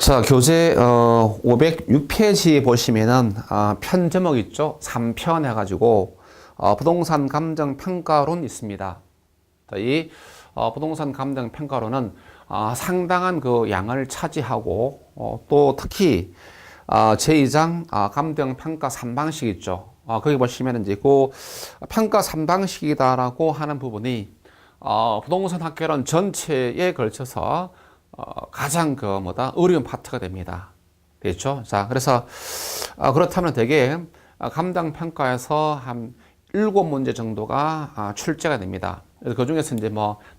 자, 교재 506페이지에 보시면은 편 제목 있죠? 3편 해가지고 부동산 감정 평가론 있습니다. 자, 이 부동산 감정 평가론은 상당한 그 양을 차지하고 또 특히 제2장 감정 평가 3방식 있죠. 거기 보시면 이제 그 평가 3방식이다라고 하는 부분이 부동산 학개론 전체에 걸쳐서 가장 어려운 파트가 됩니다. 됐죠? 자, 그래서 그렇다면 되게 감정 평가에서 한 7문제 정도가 출제가 됩니다. 그래서 그 중에서 이제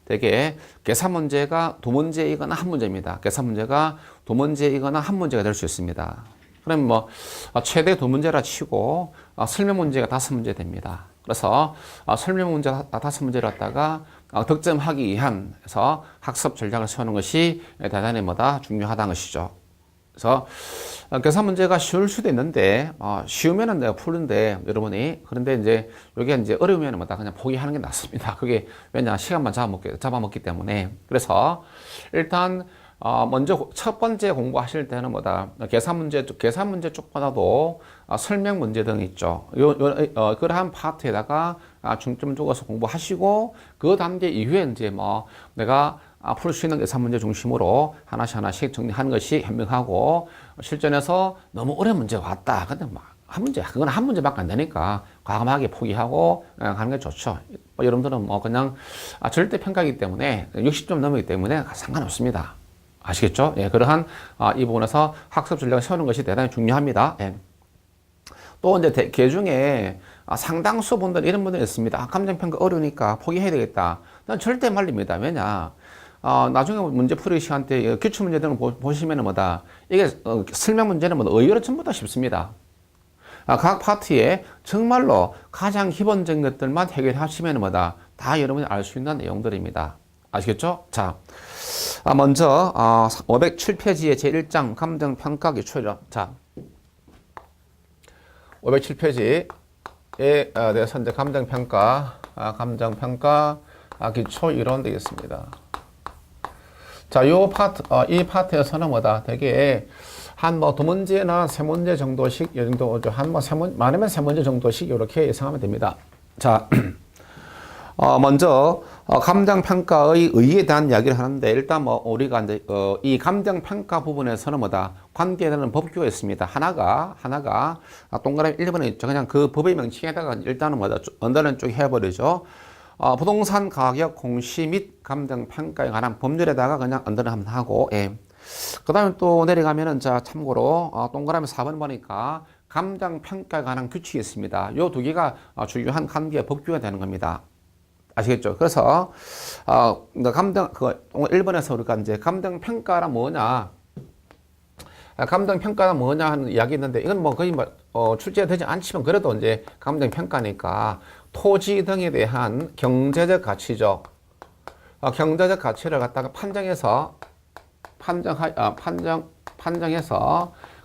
되게 계산 문제가 2문제이거나 1문제입니다. 계산 문제가 2문제이거나 1문제가 될 수 있습니다. 그럼 최대 2문제라 치고 설명 문제가 5문제 됩니다. 그래서 설명 문제 5문제를 갖다가 득점하기 위한 해서 학습 전략을 세우는 것이 대단히 중요하다는 것이죠. 그래서 계산 문제가 쉬울 수도 있는데 쉬우면은 내가 푸는데 여러분이 그런데 이제 이게 이제 어려우면 그냥 포기하는 게 낫습니다. 그게 왜냐 시간만 잡아먹기 때문에. 그래서 일단 먼저 첫 번째 공부하실 때는 계산 문제 쪽보다도 설명 문제 등 있죠. 그러한 파트에다가 중점 두어서 공부하시고 그 단계 이후에 이제 내가 풀 수 있는 계산 문제 중심으로 하나씩 정리하는 것이 현명하고, 실전에서 너무 어려운 문제가 왔다. 근데 그건 한 문제밖에 안 되니까 과감하게 포기하고 가는 게 좋죠. 여러분들은 그냥 절대 평가이기 때문에 60점 넘기 때문에 상관없습니다. 아시겠죠? 예, 그러한 이 부분에서 학습 전략을 세우는 것이 대단히 중요합니다. 예. 또 이제 개 중에 상당수 분들 이런 분들이 있습니다. 감정평가 어려우니까 포기해야 되겠다. 난 절대 말립니다. 왜냐? 나중에 문제 풀이 시간 때 기출 문제들은 보시면은 이게 설명 문제는 의외로 전부 다 쉽습니다. 각 파트에 정말로 가장 기본적인 것들만 해결하시면은 다 여러분이 알 수 있는 내용들입니다. 아시겠죠? 자, 먼저 507페이지의 제1장 감정평가 기초이론. 자, 507페이지에 대해서 이제 감정평가 기초이론 되겠습니다. 자, 이 파트에서는 되게 한 2문제나 3문제 정도씩, 이 정도, 많으면 3문제 정도씩 이렇게 예상하면 됩니다. 자, 먼저, 감정평가의 의의에 대한 이야기를 하는데, 일단 우리가 이제, 이 감정평가 부분에서는 관계에 대한 법규가 있습니다. 하나가, 동그라미 1번에 있죠. 그냥 그 법의 명칭에다가 일단은 언더라인 쪽 해버리죠. 부동산 가격 공시 및 감정평가에 관한 법률에다가 그냥 언더라인 하고, 예. 그 다음에 또 내려가면은, 자, 참고로, 동그라미 4번 보니까 감정평가에 관한 규칙이 있습니다. 요 두 개가 주요한 관계 법규가 되는 겁니다. 아시겠죠? 그래서, 1번에서 우리가 이제 감정평가란 뭐냐, 감정평가는 뭐냐 하는 이야기 있는데, 이건 거의 출제가 되지 않지만 그래도 이제 감정평가니까 토지 등에 대한 경제적 가치죠. 경제적 가치를 갖다가 판정해서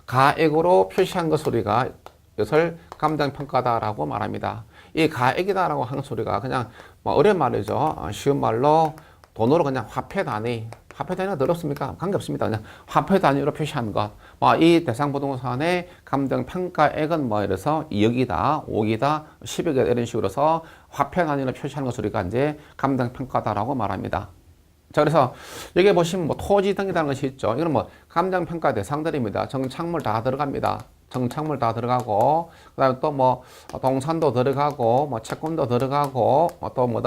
가액으로 표시한 것 소리가 이것을 감정평가다라고 말합니다. 이 가액이다라고 하는 소리가 그냥 어려운 말이죠. 쉬운 말로 돈으로 그냥 화폐 단위가 더 어렵습니까? 관계없습니다. 그냥 화폐 단위로 표시한 것. 이 대상 부동산의 감정평가액은 이래서 2억이다, 5억이다, 10억이다 이런 식으로서 화폐 단위로 표시하는 것 소리가 이제 감정평가다라고 말합니다. 자, 그래서 여기 보시면 토지 등이라는 것이 있죠. 이건 감정평가 대상들입니다. 정착물 다 들어갑니다. 정착물 다 들어가고, 그 다음에 또 동산도 들어가고, 채권도 들어가고, 또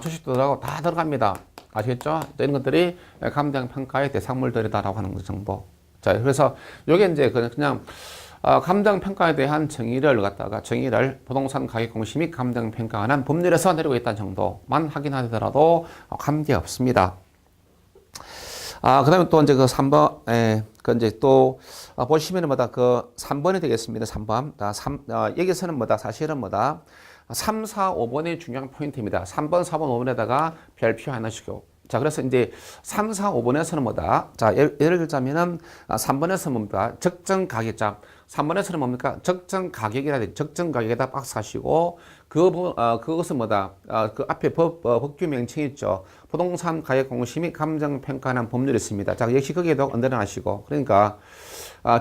주식도 들어가고, 다 들어갑니다. 아시겠죠? 이런 것들이 감정평가의 대상물들이다라고 하는 것 정도. 자, 그래서 요게 이제 그냥, 감정평가에 대한 정의를 부동산 가격 공시 및 감정평가에 관한 법률에서 내리고 있다는 정도만 확인하더라도 관계없습니다. 그 다음에 또 이제 3번, 이제 또, 보시면은 3번이 되겠습니다. 3번. 여기서는 사실은 3, 4, 5번이 중요한 포인트입니다. 3번, 4번, 5번에다가 별표 하나씩요. 자, 그래서 이제 3, 4, 5번에서는 자, 예를 들자면은 3번에서 뭡니까? 적정 가격. 자, 3번에서는 뭡니까? 적정 가격이라 적정 가격에다 박스 하시고, 그것은 뭐다? 그 앞에 법규 명칭 있죠. 부동산 가격 공시 및 감정 평가하는 법률이 있습니다. 자, 역시 거기에도 언더라인하시고. 그러니까,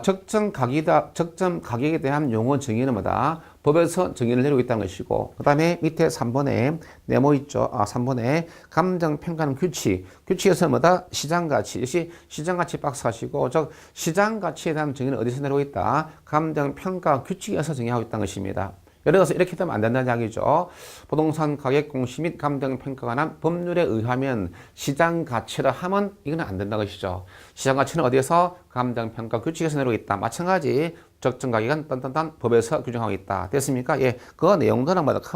적정 가격에 대한 용어 정의는 뭐다? 법에서 정의를 내리고 있다는 것이고, 그 다음에 밑에 3번에 네모 있죠. 3번에 감정 평가하는 규칙. 규칙에서 뭐다? 시장 가치. 역시 시장 가치 박스 하시고, 시장 가치에 대한 정의는 어디서 내리고 있다? 감정 평가 규칙에서 정의하고 있다는 것입니다. 예를 들어서 이렇게 되면 안 된다는 이야기죠. 부동산 가격 공시 및 감정 평가가 난 법률에 의하면 시장 가치라 하면 이거는 안 된다는 것이죠. 시장 가치는 어디에서? 감정 평가 규칙에서 내리고 있다. 마찬가지 적정 가격은 딴딴딴 법에서 규정하고 있다. 됐습니까? 예, 그 내용들은 뭐다?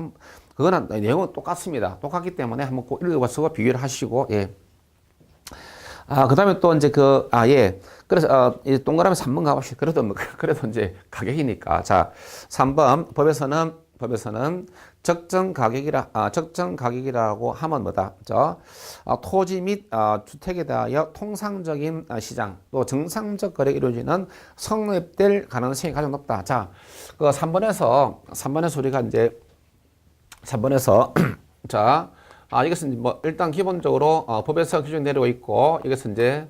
그거는 내용은 똑같습니다. 똑같기 때문에 한번 꼭 읽어봐서 비교를 하시고, 예. 그 다음에 또 이제 예. 그래서, 동그라미 3번 가봅시다. 그래도 이제 가격이니까. 자, 3번. 법에서는 적정 가격이라고 하면 뭐다? 토지 및, 주택에 대하여 통상적인 시장, 또 정상적 거래가 이루어지는 성립될 가능성이 가장 높다. 자, 3번에서 우리가 이제, 3번에서, 자, 이것은 뭐 일단 기본적으로 법에서 기준이 내리고 있고 이것은 이제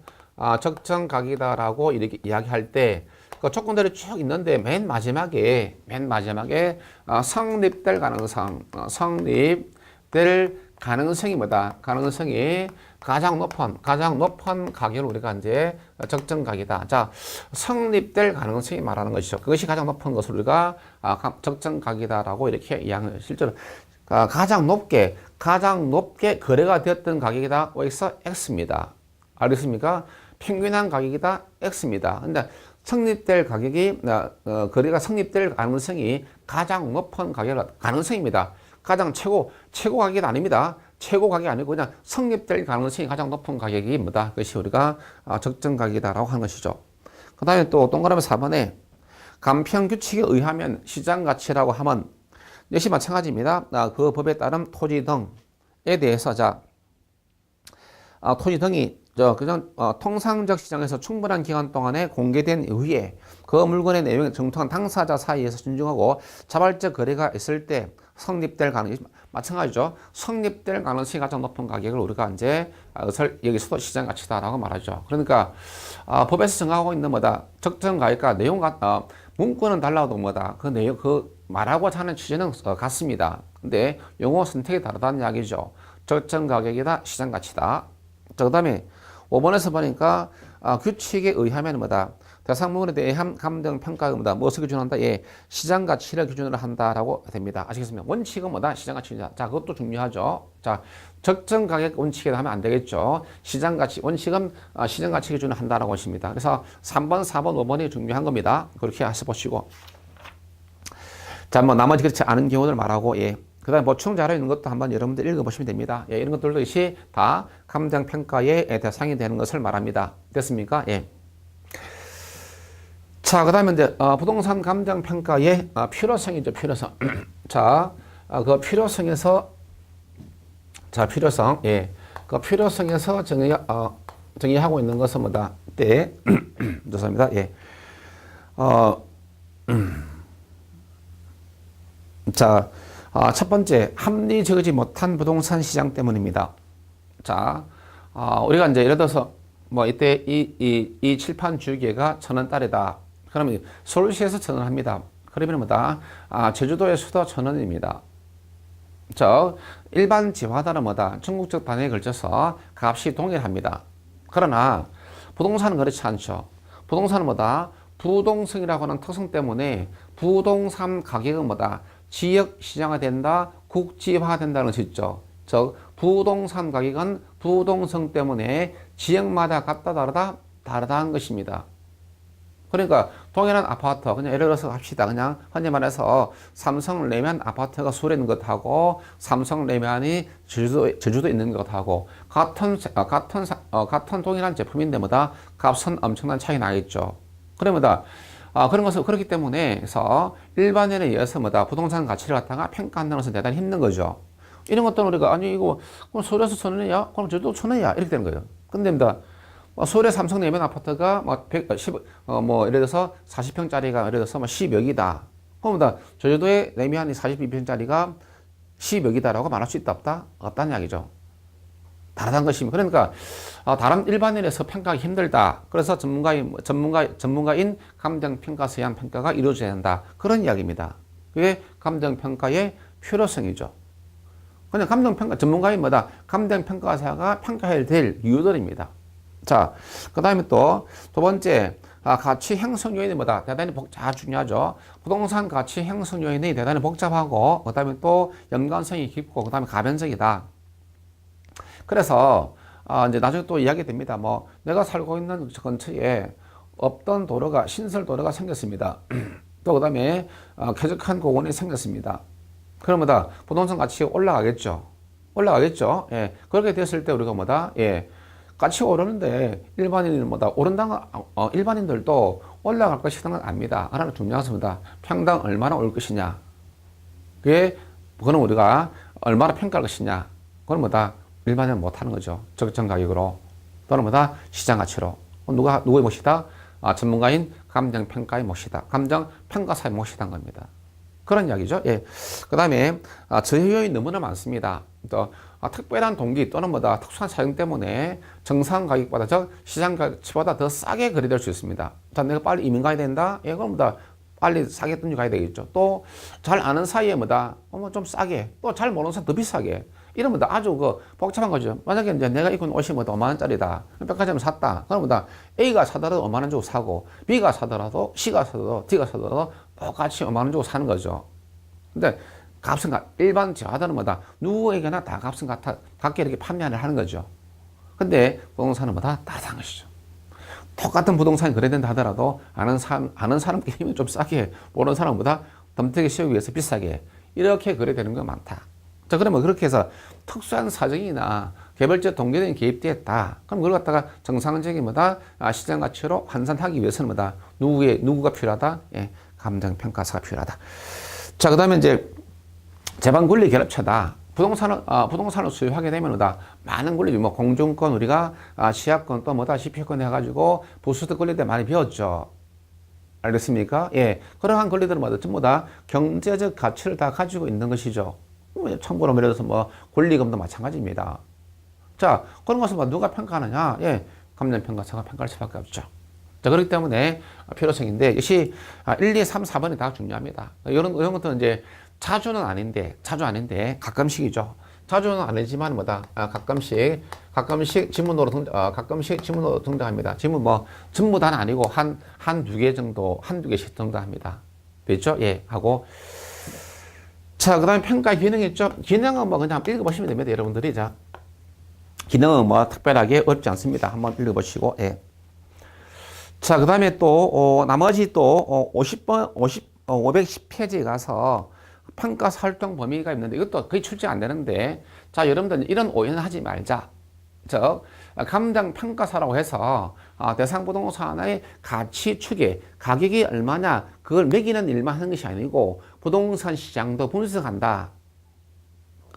적정 가격이다라고 이렇게 이야기할 때 그 조건들이 쭉 있는데 맨 마지막에 성립될 가능성이 뭐다? 가능성이 가장 높은 가격을 우리가 이제 적정 가격이다. 자, 성립될 가능성이 말하는 것이죠. 그것이 가장 높은 것을 우리가 적정 가격이다라고 이렇게 이야기해요. 실제로 가장 높게 거래가 되었던 가격이다. 여기서 X입니다. 알겠습니까? 평균한 가격이다. X입니다. 근데 성립될 가격이, 거래가 성립될 가능성이 가장 높은 가능성입니다. 가장 최고 가격이 아닙니다. 최고 가격이 아니고 그냥 성립될 가능성이 가장 높은 가격이 뭐다? 그것이 우리가 적정 가격이다라고 하는 것이죠. 그 다음에 또 동그라미 4번에 간편 규칙에 의하면 시장 가치라고 하면 역시 마찬가지입니다. 그 법에 따른 토지 등에 대해서 토지 등이 그냥 통상적 시장에서 충분한 기간 동안에 공개된 이후에 그 물건의 내용에 정통한 당사자 사이에서 존중하고 자발적 거래가 있을 때 성립될 가능성이 마찬가지죠. 성립될 가능성이 가장 높은 가격을 우리가 이제 여기서도 시장 가치다라고 말하죠. 그러니까 법에서 정하고 있는 뭐다? 적정 가격과 내용 문구는 달라도 뭐다? 그 내용 말하고자 하는 취지는 같습니다. 근데 용어 선택이 다르다는 이야기죠. 적정 가격이다, 시장 가치다. 그 다음에 5번에서 보니까 규칙에 의하면 뭐다? 대상물에 대한 감정 평가가 뭐다? 무엇을 기준한다? 예, 시장 가치를 기준으로 한다라고 됩니다. 아시겠습니까? 원칙은 뭐다? 시장 가치입니다. 자, 그것도 중요하죠. 자, 적정 가격 원칙에 하면 안 되겠죠. 시장 가치 원칙은 시장 가치 기준으로 한다라고 하십니다. 그래서 3번, 4번, 5번이 중요한 겁니다. 그렇게 하셔보시고. 자, 뭐 나머지 그렇지 않은 경우를 말하고, 예. 그 다음에 보충 자료 있는 것도 한번 여러분들 읽어보시면 됩니다. 예, 이런 것들도 역시 다 감정 평가의 대상이 되는 것을 말합니다. 됐습니까? 예. 자, 그 다음에 이제 부동산 감정 평가의 필요성이죠. 필요성. 자, 그 필요성에서 필요성. 예. 그 필요성에서 정의하고 있는 것은 뭐다? 네. 죄송합니다. 예. 자, 첫 번째, 합리적이지 못한 부동산 시장 때문입니다. 자, 우리가 이제 예를 들어서, 뭐, 이때 이 칠판 주기가 1,000원짜리다. 그러면 서울시에서 1,000원 합니다. 그러면 뭐다? 제주도에서도 1,000원입니다. 일반 지화단은 뭐다? 전국적 단위에 걸쳐서 값이 동일합니다. 그러나, 부동산은 그렇지 않죠. 부동산은 뭐다? 부동성이라고 하는 특성 때문에 부동산 가격은 뭐다? 지역 시장화 된다, 국지화 된다는 것이죠. 즉, 부동산 가격은 부동성 때문에 지역마다 같다 다르다는 것입니다. 그러니까 동일한 아파트, 그냥 예를 들어서 합시다. 그냥 흔히 말해서 삼성 레면 아파트가 서울에 있는 것하고 삼성 레면이 제주도에 있는 것하고 같은 동일한 제품인데 뭐다? 값은 엄청난 차이 나겠죠. 그러면 그런 것은 그렇기 때문에 해서 일반인에 의해서 뭐다? 부동산 가치를 갖다가 평가한다는 것은 대단히 힘든 거죠. 이런 것들은 우리가 아니 이거 그럼 서울에서 1,000원이야? 그럼 제주도 1,000원이야? 이렇게 되는 거예요. 근데 서울의 삼성 내면 아파트가 예를 들어서 40평짜리가 예를 들어서 10억이다. 그럼 제주도의 내면이 42평짜리가 10여기다라고 말할 수 있다 없다? 없다는 이야기죠. 다르다는 것입니다. 그러니까 다른 일반인에서 평가하기 힘들다. 그래서 전문가인 감정평가서에 의한 평가가 이루어져야 한다. 그런 이야기입니다. 그게 감정평가의 필요성이죠. 그냥 감정평가 전문가인 뭐다? 감정평가사가 평가해야 될 이유들입니다. 자, 그 다음에 또 두 번째, 가치 형성 요인이 뭐다? 대단히 중요하죠. 부동산 가치 형성 요인이 대단히 복잡하고, 그 다음에 또 연관성이 깊고, 그 다음에 가변적이다. 그래서 이제 나중에 또 이야기 됩니다. 뭐 내가 살고 있는 근처에 없던 도로가 신설 도로가 생겼습니다. 또 그다음에 쾌적한 공원이 생겼습니다. 그러면 부동산 가치가 올라가겠죠. 예. 그렇게 됐을 때 우리가 뭐다? 예. 가치 오르는데 일반인은 뭐다? 일반인들도 올라갈 것이라는 건 압니다. 하나 중요한 것입니다. 평당 얼마나 올 것이냐. 그거는 우리가 얼마나 평가할 것이냐. 그건 뭐다? 일반인은 못하는 거죠. 적정 가격으로. 또는 뭐다? 시장 가치로. 누구의 몫이다? 전문가인 감정평가의 몫이다. 감정평가사의 몫이란 겁니다. 그런 이야기죠. 예. 그 다음에, 저해 요인이 너무나 많습니다. 또, 특별한 동기 또는 뭐다? 특수한 사정 때문에 정상 가격보다, 즉, 시장 가치보다 더 싸게 거래될 수 있습니다. 자, 내가 빨리 이민 가야 된다? 예, 그럼 뭐다? 빨리 싸게 던져 가야 되겠죠. 또, 잘 아는 사이에 뭐다? 좀 싸게. 또 잘 모르는 사람 더 비싸게. 이러면 아주 복잡한 거죠. 만약에 이제 내가 입은 옷이 뭐다 5만원짜리다. 백화점에 샀다. 그러면 A가 사더라도 5만원 주고 사고, B가 사더라도, C가 사더라도, D가 사더라도 똑같이 5만원 주고 사는 거죠. 근데 값은 일반 저하들은 뭐다? 누구에게나 다 값은 같게 이렇게 판매를 하는 거죠. 근데 부동산은 뭐다? 다르다는 것이죠. 똑같은 부동산이 거래된다 하더라도 아는 사람끼리 좀 싸게, 모르는 사람보다 덤태기 씌우기 위해서 비싸게 이렇게 거래되는 게 많다. 자, 그러면 그렇게 해서 특수한 사정이나 개별적 동기들이 개입되었다. 그럼 그걸 갖다가 정상적인 뭐다? 시장 가치로 환산하기 위해서는 뭐다? 누구가 필요하다? 예, 감정평가사가 필요하다. 자, 그 다음에 이제 재반권리 결합처다. 부동산을 수요하게 되면 뭐다? 많은 권리, 뭐 공중권, 우리가 시야권 또 뭐다? 시피권 해가지고 부수적 권리들 많이 배웠죠. 알겠습니까? 예. 그러한 권리들은 뭐다? 전부 다 경제적 가치를 다 가지고 있는 것이죠. 참고로 예를 들어서 뭐 권리금도 마찬가지입니다. 자, 그런 것을 누가 평가하느냐? 예, 감정평가사가 평가할 수밖에 없죠. 자, 그렇기 때문에 필요성인데 역시 1, 2, 3, 4번이 다 중요합니다. 이런 것들은 이제 자주 아닌데 가끔씩이죠. 자주는 아니지만 뭐다? 가끔씩 지문으로 등장합니다. 지문 뭐 전부 다는 아니고 한두 개 정도, 한두 개씩 등장합니다. 됐죠? 예, 하고. 자, 그 다음에 평가 기능 있죠? 기능은 뭐 그냥 읽어보시면 됩니다, 여러분들이. 자, 기능은 뭐 특별하게 어렵지 않습니다. 한번 읽어보시고, 예. 자, 그 다음에 또, 나머지 또, 510페이지에 가서 평가 설정 범위가 있는데 이것도 거의 출제 안 되는데, 자, 여러분들 이런 오해는 하지 말자. 즉, 감정평가사라고 해서 대상 부동산의 가치 추계, 가격이 얼마냐, 그걸 매기는 일만 하는 것이 아니고 부동산 시장도 분석한다.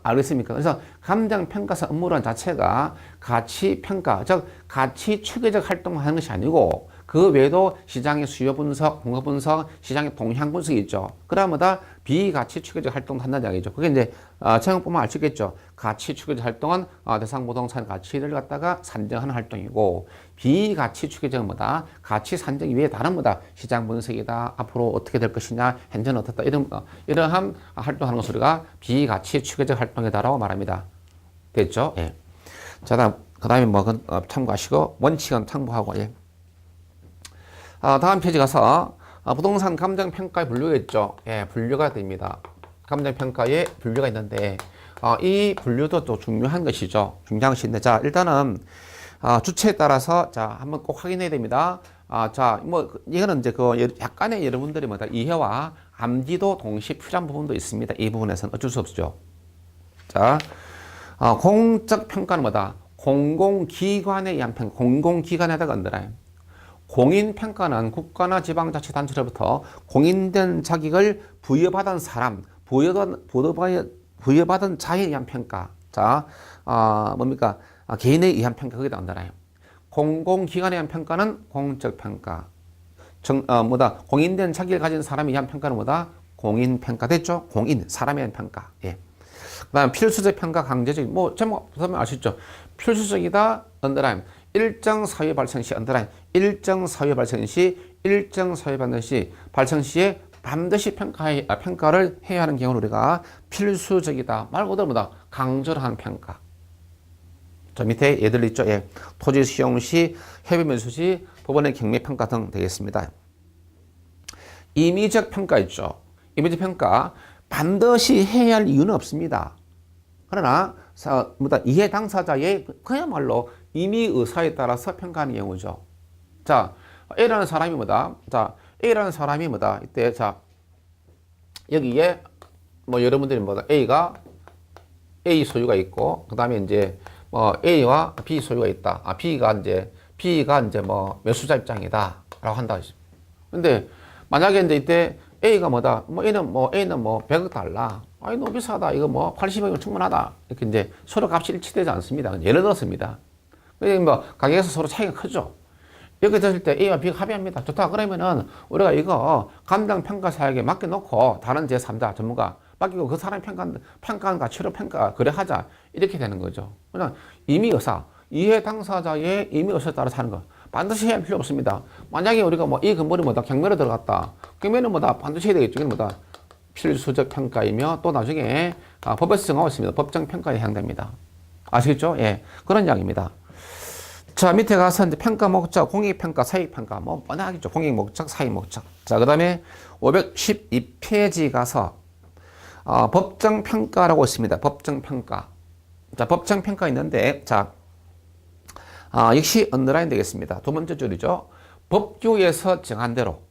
알겠습니까? 그래서 감정평가사 업무란 자체가 가치평가, 즉 가치 추계적 활동을 하는 것이 아니고 그 외에도 시장의 수요 분석, 공급 분석, 시장의 동향 분석이 있죠. 그러마다 비가치 추계적 활동을 한다는 이야기죠. 그게 이제 채용보면 알 수 있겠죠. 가치 추계적 활동은 대상 부동산 가치를 갖다가 산정하는 활동이고 비가치 추계적은 뭐다? 가치 산정 이외에 다른 뭐다? 시장 분석이다. 앞으로 어떻게 될 것이냐, 현재는 어떻다. 이러한 활동하는 것을 우리가 비가치 추계적 활동이다라고 말합니다. 됐죠? 예. 자, 그 다음에 뭐 참고하시고 원칙은 참고하고 예. 다음 페이지 가서 부동산 감정평가의 분류가 있죠. 예, 분류가 됩니다. 감정평가에 분류가 있는데 이 분류도 또 중요한 것이죠. 중요한 것인데 자, 일단은 주체에 따라서 자, 한번 꼭 확인해야 됩니다. 자, 뭐 이거는 이제 약간의 여러분들이 뭐다 이해와 암기도 동시에 필요한 부분도 있습니다. 이 부분에서는 어쩔 수 없죠. 자, 공적 평가는 뭐다? 공공기관에 의한 평가, 공공기관에다가 얹어놔요. 공인평가는 국가나 지방자치단체로부터 공인된 자격을 부여받은 사람, 부여받은 자에 의한 평가. 자, 뭡니까? 개인에 의한 평가, 거기다 얹어놔요. 공공기관에 의한 평가는 공적평가. 공인된 자격을 가진 사람에 의한 평가는 뭐다? 공인평가 됐죠? 공인, 사람에 의한 평가. 예. 그다음 필수적 평가 강제적 뭐 제목 보면 아시죠? 필수적이다 언더라인 일정 사유 발생 시 언더라인 일정 사유 발생 시 일정 사유 발생 시에 반드시 평가를 해야 하는 경우를 우리가 필수적이다 말 그대로 뭐다 강조를 하는 평가. 저 밑에 예들 있죠? 예. 토지 시용 시, 협의 매수 시, 법원의 경매 평가 등 되겠습니다. 임의적 평가 있죠? 임의적 평가 반드시 해야 할 이유는 없습니다. 그러나 이해 당사자의 그야말로 임의 의사에 따라서 평가하는 경우죠. 자, A라는 사람이 뭐다? 자, A라는 사람이 뭐다? 이때 자 여기에 뭐 여러분들이 뭐다? A가 A 소유가 있고 그다음에 이제 뭐 A와 B 소유가 있다. B가 이제 뭐 매수자 입장이다라고 한다. 근데 만약에 이제 이때 A가 뭐다? A는 뭐 100억 달러. 아이 너무 비싸다. 이거 뭐 80억이면 충분하다. 이렇게 이제 서로 값이 일치되지 않습니다. 예를 들었습니다. 뭐 가격에서 서로 차이가 크죠. 이렇게 됐을 때 A와 B가 합의합니다. 좋다. 그러면은 우리가 이거 감당 평가사에게 맡겨놓고 다른 제3자 전문가 맡기고 그 사람이 평가한 가치로 거래하자. 이렇게 되는 거죠. 그냥 임의의사, 이해 당사자의 임의의사에 따라서 하는 거. 반드시 해야 할 필요 없습니다. 만약에 우리가 뭐 이 건물이 뭐다 경매로 들어갔다. 경매는 뭐다 반드시 해야 되겠죠. 이건 뭐다 필수적 평가이며 또 나중에 법에서 정하고 있습니다. 법정 평가에 해당됩니다. 아시겠죠? 예, 그런 이야기입니다. 자, 밑에 가서 이제 평가 목적, 공익평가, 사익평가, 뭐, 뻔하겠죠. 공익 목적, 사익 목적. 자, 그 다음에 512페이지 가서, 법정평가라고 있습니다. 법정평가. 자, 법정평가 있는데, 자, 역시 언더라인 되겠습니다. 두 번째 줄이죠. 법규에서 정한 대로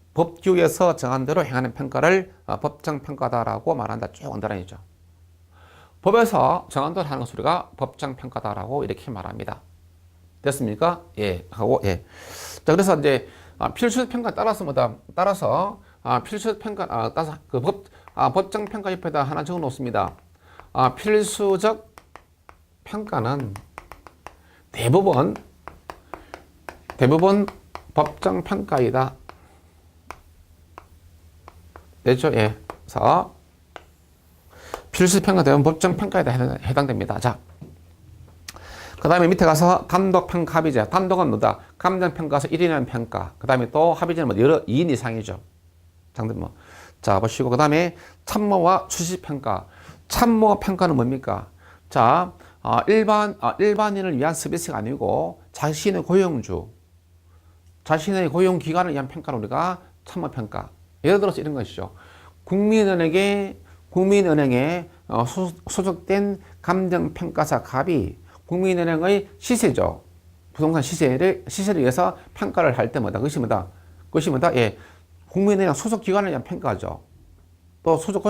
행하는 평가를 법정평가다라고 말한다. 쭉 언더라인이죠. 법에서 정한 대로 하는 것을 우리가 법정평가다라고 이렇게 말합니다. 됐습니까? 예, 하고, 예. 자, 그래서 이제, 필수적 평가 따라서 뭐다? 따라서, 필수적 평가, 따라서 법정 평가 옆에다 하나 적어 놓습니다. 필수적 평가는 대부분 법정 평가이다. 됐죠? 예. 그래서, 필수적 평가 대부분 법정 평가에 해당됩니다. 자. 그 다음에 밑에 가서 단독평가 합의제. 단독은 뭐다? 감정평가에서 1인이라는 평가. 그 다음에 또 합의제는 뭐 여러 2인 이상이죠. 장들 뭐. 자, 보시고. 그 다음에 참모와 추시평가. 참모평가는 뭡니까? 자, 일반인을 위한 서비스가 아니고 자신의 고용주, 자신의 고용기관을 위한 평가를 우리가 참모평가. 예를 들어서 이런 것이죠. 국민은행에 소속된 감정평가사 갑이 국민은행의 시세죠. 부동산 시세를 위해서 평가를 할 때마다 그것이 뭐다? 예. 국민은행 소속 기관을 위한 평가죠. 또 소속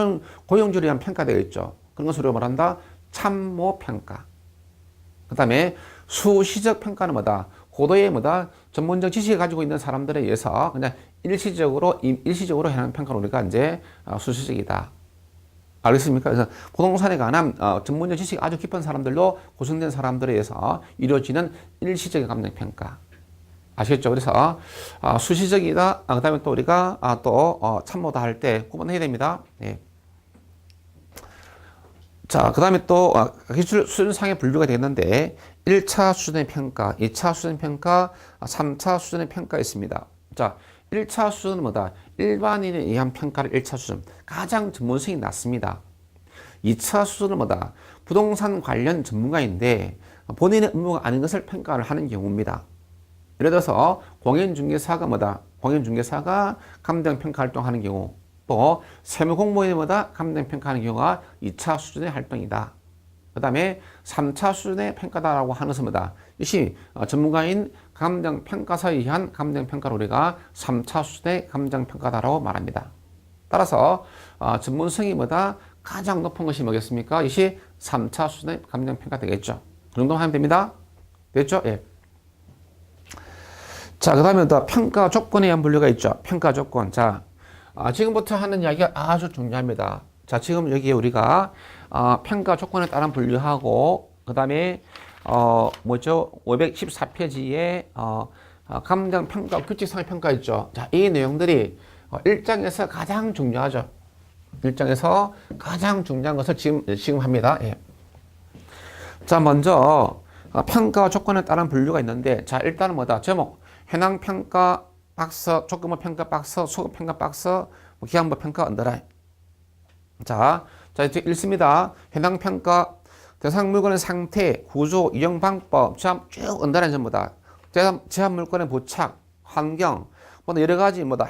고용주를 위한 평가가 되겠죠. 그런 것을 우리가 말한다? 참모평가. 그 다음에 수시적 평가는 뭐다? 고도의 뭐다? 전문적 지식을 가지고 있는 사람들에 의해서 그냥 일시적으로 하는 평가를 우리가 이제 수시적이다. 알겠습니까? 그래서 부동산에 관한 전문적 지식이 아주 깊은 사람들로 구성된 사람들에 의해서 이루어지는 일시적인 감정평가. 아시겠죠? 그래서 수시적이다. 그 다음에 또 우리가 또 참모다 할 때 구분해야 됩니다. 예. 자, 그 다음에 또 기술 수준상의 분류가 되겠는데 1차 수준의 평가, 2차 수준의 평가, 3차 수준의 평가 있습니다. 자, 1차 수준은 뭐다? 일반인에 의한 평가를 1차 수준. 가장 전문성이 낮습니다. 2차 수준은 뭐다? 부동산 관련 전문가인데 본인의 업무가 아닌 것을 평가를 하는 경우입니다. 예를 들어서 공인중개사가 뭐다? 공인중개사가 감정평가 활동하는 경우, 또 세무공무원이 뭐다? 감정평가하는 경우가 2차 수준의 활동이다. 그 다음에 3차 수준의 평가다라고 하는 것은 뭐다? 이것이 전문가인 감정평가사에 의한 감정평가를 우리가 3차 수준의 감정평가다라고 말합니다. 따라서 전문성이 뭐다? 가장 높은 것이 뭐겠습니까? 이것이 3차 수준의 감정평가 되겠죠. 그 정도만 하면 됩니다. 됐죠? 예. 자, 그 다음에 또 평가 조건에 의한 분류가 있죠. 평가 조건. 자, 지금부터 하는 이야기가 아주 중요합니다. 자, 지금 여기에 우리가 평가 조건에 따른 분류하고 그 다음에 514페이지에 감정평가 규칙상의 평가 있죠. 자, 이 내용들이 1장에서 가장 중요하죠. 일정에서 가장 중요한 것을 지금 합니다. 예. 자, 먼저 평가 조건에 따른 분류가 있는데, 자, 일단은 뭐다? 제목, 현황 평가 박스, 조건부 평가 박스, 소급 평가 박스, 기한부 평가 언더라인. 자, 이제 읽습니다. 현황 평가, 대상 물건의 상태, 구조, 이용 방법, 쭉 언더라인 전부다. 제한 물건의 부착, 환경, 뭐 여러 가지 뭐다.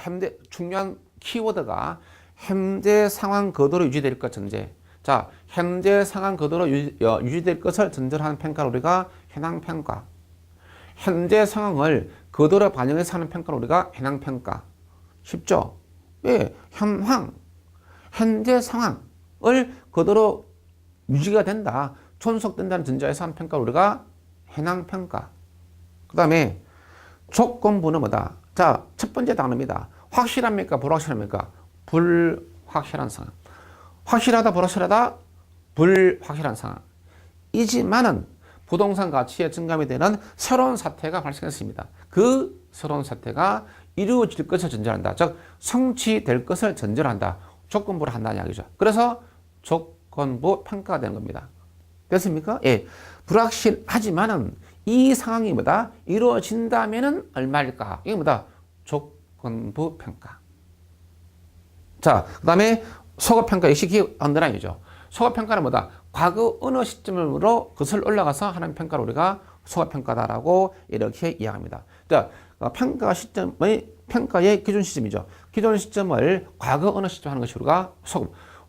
중요한 키워드가 현재 상황 그대로 유지될 것 전제. 자, 현재 상황 그대로 유지될 것을 전제로 하는 평가를 우리가 현황 평가. 현재 상황을 그대로 반영해서 하는 평가를 우리가 현황 평가. 쉽죠? 예, 현재 상황을 그대로 유지가 된다, 존속된다는 전제에서 하는 평가를 우리가 현황 평가. 그 다음에 조건부는 뭐다? 자, 첫 번째 단어입니다. 확실합니까? 불확실합니까? 불확실한 상황. 확실하다, 불확실하다, 불확실한 상황. 이지만은 부동산 가치의 증감이 되는 새로운 사태가 발생했습니다. 그 새로운 사태가 이루어질 것을 전제한다. 즉, 성취될 것을 전제로 한다. 조건부를 한다는 이야기죠. 그래서 조건부 평가가 되는 겁니다. 됐습니까? 예. 불확실하지만은 이 상황이 뭐다? 이루어진다면은 얼마일까? 이게 뭐다? 조건부 평가. 자, 그 다음에 소급평가 역시 언더라인이죠. 소급평가는 뭐다? 과거 어느 시점으로 것을 올라가서 하는 평가를 우리가 소급평가다라고 이렇게 이야기합니다. 자, 평가의 기준 시점이죠. 기존 시점을 과거 어느 시점 하는 것이 우리가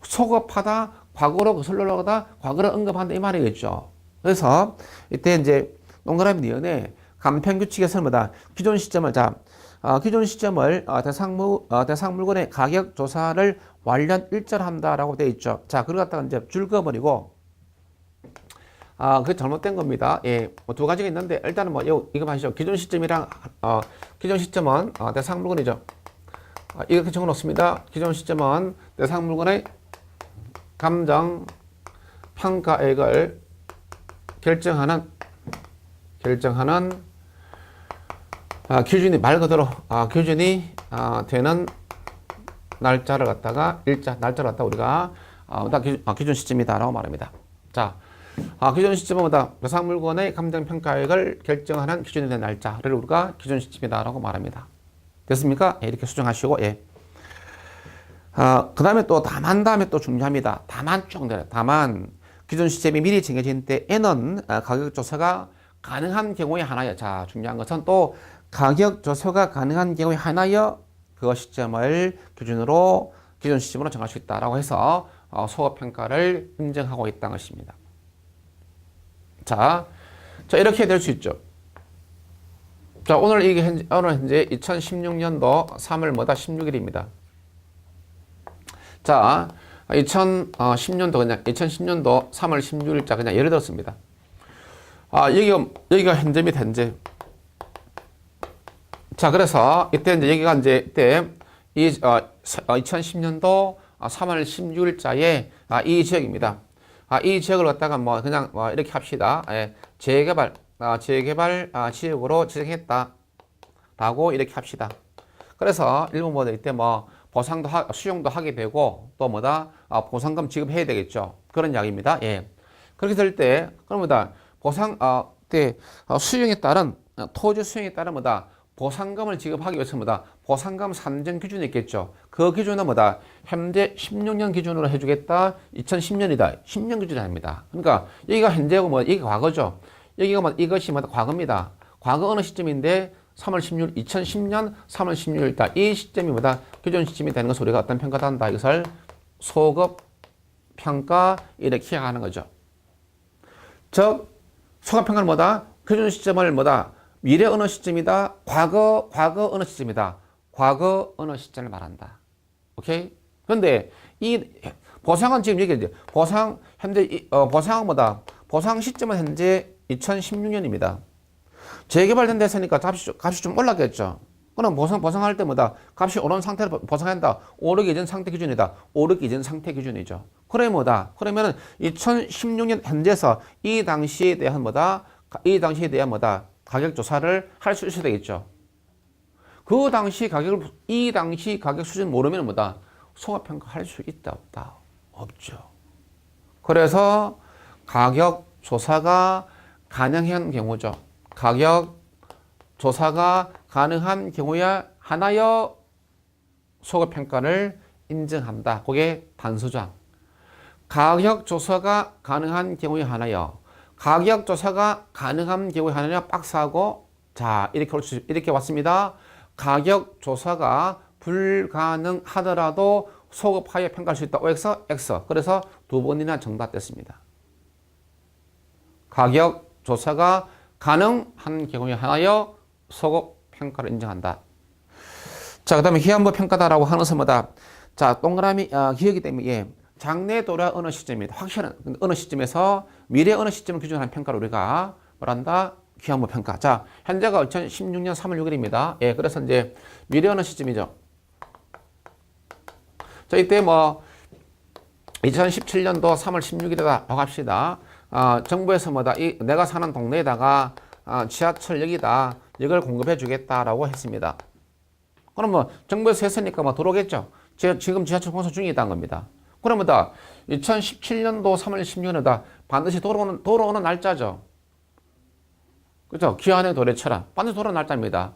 소급하다, 과거로 것을 올라가다, 과거를 언급한다 이 말이겠죠. 그래서 이때 이제 동그라미 니은에 간편규칙에서는 뭐다? 기존 시점을 대상 물건의 가격 조사를 완전 일절한다라고 되어 있죠. 자, 그걸 갖다가 이제 줄 그어버리고, 그게 잘못된 겁니다. 예, 두 가지가 있는데, 일단은 이거 봐시죠. 기존 시점은, 대상 물건이죠. 이렇게 적어 놓습니다. 기존 시점은 대상 물건의 감정 평가액을 결정하는 기준이 말 그대로 기준이 되는 날짜를 갖다가 날짜를 갖다 우리가 기준 시점이다라고 말합니다. 자, 기준 시점은 뭐다? 대상 물건의 감정 평가액을 결정하는 기준이 되는 날짜를 우리가 기준 시점이다라고 말합니다. 됐습니까? 예, 이렇게 수정하시고, 예. 그 다음에 또 다음에 또 중요합니다. 다만 기준 시점이 미리 정해진 때에는 가격 조사가 가능한 경우에 하나여. 자, 중요한 것은 또 가격 조사가 가능한 경우에 하나여 그 시점을 기준 시점으로 정할 수 있다라고 해서 소급평가를 인정하고 있다는 것입니다. 자, 이렇게 될 수 있죠. 자, 오늘 현재 2016년도 3월 16일입니다. 자, 2010년도 3월 16일자 그냥 예를 들었습니다. 여기가 현재 및 현재. 자, 그래서 이때 이때 2010년도 3월 16일자에 이 지역입니다. 이 지역을 갖다가 그냥 이렇게 합시다. 예, 재개발 지역으로 지정했다라고 이렇게 합시다. 그래서 일본 이때 수용도 하게 되고 또 보상금 지급해야 되겠죠. 그런 이야기입니다. 예. 그렇게 될 때 그럼 수용에 따른 토지 수용에 따른 보상금을 지급하기 위해서 보상금 산정 기준이 있겠죠. 그 기준은 현재 16년 기준으로 해주겠다. 2010년이다. 10년 기준이 아닙니다. 그러니까 여기가 현재고 이게 과거죠. 여기가 이것이 과거입니다. 과거 어느 시점인데 2010년 3월 16일다. 이 시점이 기존 시점이 되는 것을 우리가 어떤 평가를 한다. 이것을 소급 평가 이렇게 하는 거죠. 즉 소급 평가는 기존 시점을 미래 어느 시점이다. 과거 어느 시점이다. 과거 어느 시점을 말한다. 오케이? 그런데 이 보상은 지금 얘기했죠. 보상은 보상 시점은 현재 2016년입니다. 재개발된 데서니까 값이 좀 올랐겠죠. 그럼 보상할 때 값이 오른 상태로 보상한다. 오르기 전 상태 기준이다. 오르기 전 상태 기준이죠. 그러면은 2016년 현재에서 이 당시에 대한 가격 조사를 할 수 있어야 되겠죠. 이 당시 가격 수준 모르면 소급평가할 수 있다, 없다? 없죠. 그래서 가격 조사가 가능한 경우죠. 가격 조사가 가능한 경우에 하나여 소급평가를 인정한다. 그게 단수장. 가격 조사가 가능한 경우에 하나여. 가격 조사가 가능한 경우에 하나여 박스하고 자 이렇게 왔습니다. 가격 조사가 불가능하더라도 소급하여 평가할 수 있다. OX, X. 그래서 두 번이나 정답됐습니다. 가격 조사가 가능한 경우에 하나여 소급 평가를 인정한다. 자, 그 다음에 기한부 평가다라고 하는 것은 뭐다? 자, 동그라미 기억이 때문에 예. 장래 도래 어느 시점이다. 확실한 어느 시점에서 미래 어느 시점을 기준으로 한 평가를 우리가 뭐란다? 기한부 평가. 자, 현재가 2016년 3월 6일입니다. 예, 그래서 이제 미래 어느 시점이죠. 자, 이때 뭐 2017년도 3월 16일이다 합시다. 정부에서 뭐다? 내가 사는 동네에다가 지하철역이다. 이걸 공급해 주겠다라고 했습니다. 그럼 뭐 정부에서 했으니까 뭐 들어오겠죠. 지금 지하철 공사 중이다는 겁니다. 그러면 2017년도 3월 16일이다. 반드시 돌아오는 날짜죠. 그렇죠? 기한의 도래처럼 반드시 돌아오는 날짜입니다.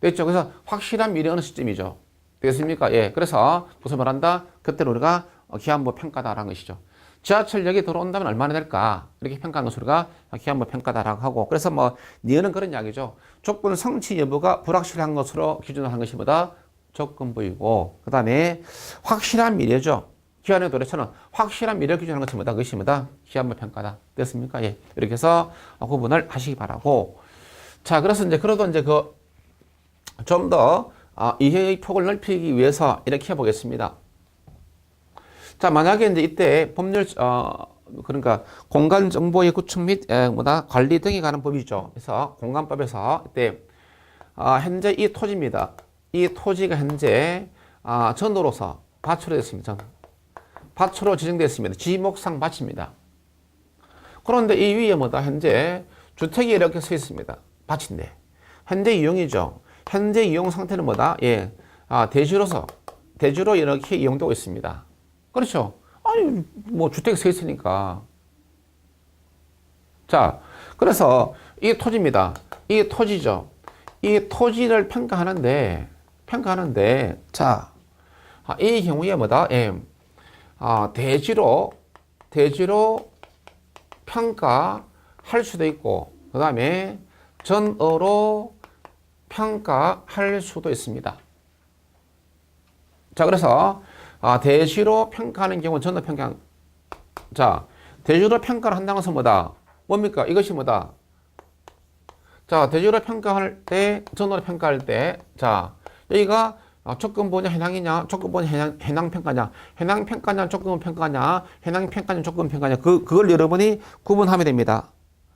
됐죠? 그래서 확실한 미래 어느 시점이죠. 되겠습니까? 예. 그래서 무슨 말한다? 그때는 우리가 기한부 평가다라는 것이죠. 지하철역이 들어온다면 얼마나 될까? 이렇게 평가하는 것을 우리가 기한부 평가다라고 하고. 그래서 뭐, 니은은 그런 이야기죠. 조건 성취 여부가 불확실한 것으로 기준을 한 것이 뭐다? 조건부이고. 그 다음에 확실한 미래죠. 기한의 도래처는 확실한 미래를 기준하는 것이 뭐다? 그것이 뭐다? 기한부 평가다. 됐습니까? 예. 이렇게 해서 구분을 하시기 바라고. 자, 그래서 이제, 그래도 이제 좀 더, 이해의 폭을 넓히기 위해서 이렇게 해보겠습니다. 자, 만약에 이제 이때 법률, 그러니까 공간 정보의 구축 및, 관리 등에 관한 법이죠. 그래서 공간법에서 이때, 현재 이 토지입니다. 이 토지가 현재, 전으로서 밭으로 됐습니다. 밭으로 지정되었습니다. 지목상 밭입니다. 그런데 이 위에 뭐다? 현재 주택이 이렇게 서 있습니다. 밭인데. 현재 이용이죠. 현재 이용 상태는 뭐다? 예. 대지로 이렇게 이용되고 있습니다. 그렇죠. 아니, 뭐, 주택이 서 있으니까. 자, 그래서 이 토지입니다. 이 토지죠. 이 토지를 평가하는데, 자, 이 경우에 뭐다? 예. 대지로 평가할 수도 있고, 그 다음에 전어로 평가할 수도 있습니다. 자, 그래서, 대지로 평가하는 경우 전어 평가. 자, 대지로 평가를 한다는 것은 뭐다? 뭡니까? 이것이 뭐다? 자, 대지로 평가할 때, 전어로 평가할 때, 자, 여기가 조건부냐, 해당이냐, 조건부냐, 해당평가냐, 해당평가냐, 조건평가냐, 해당평가냐, 조건평가냐, 그걸 여러분이 구분하면 됩니다.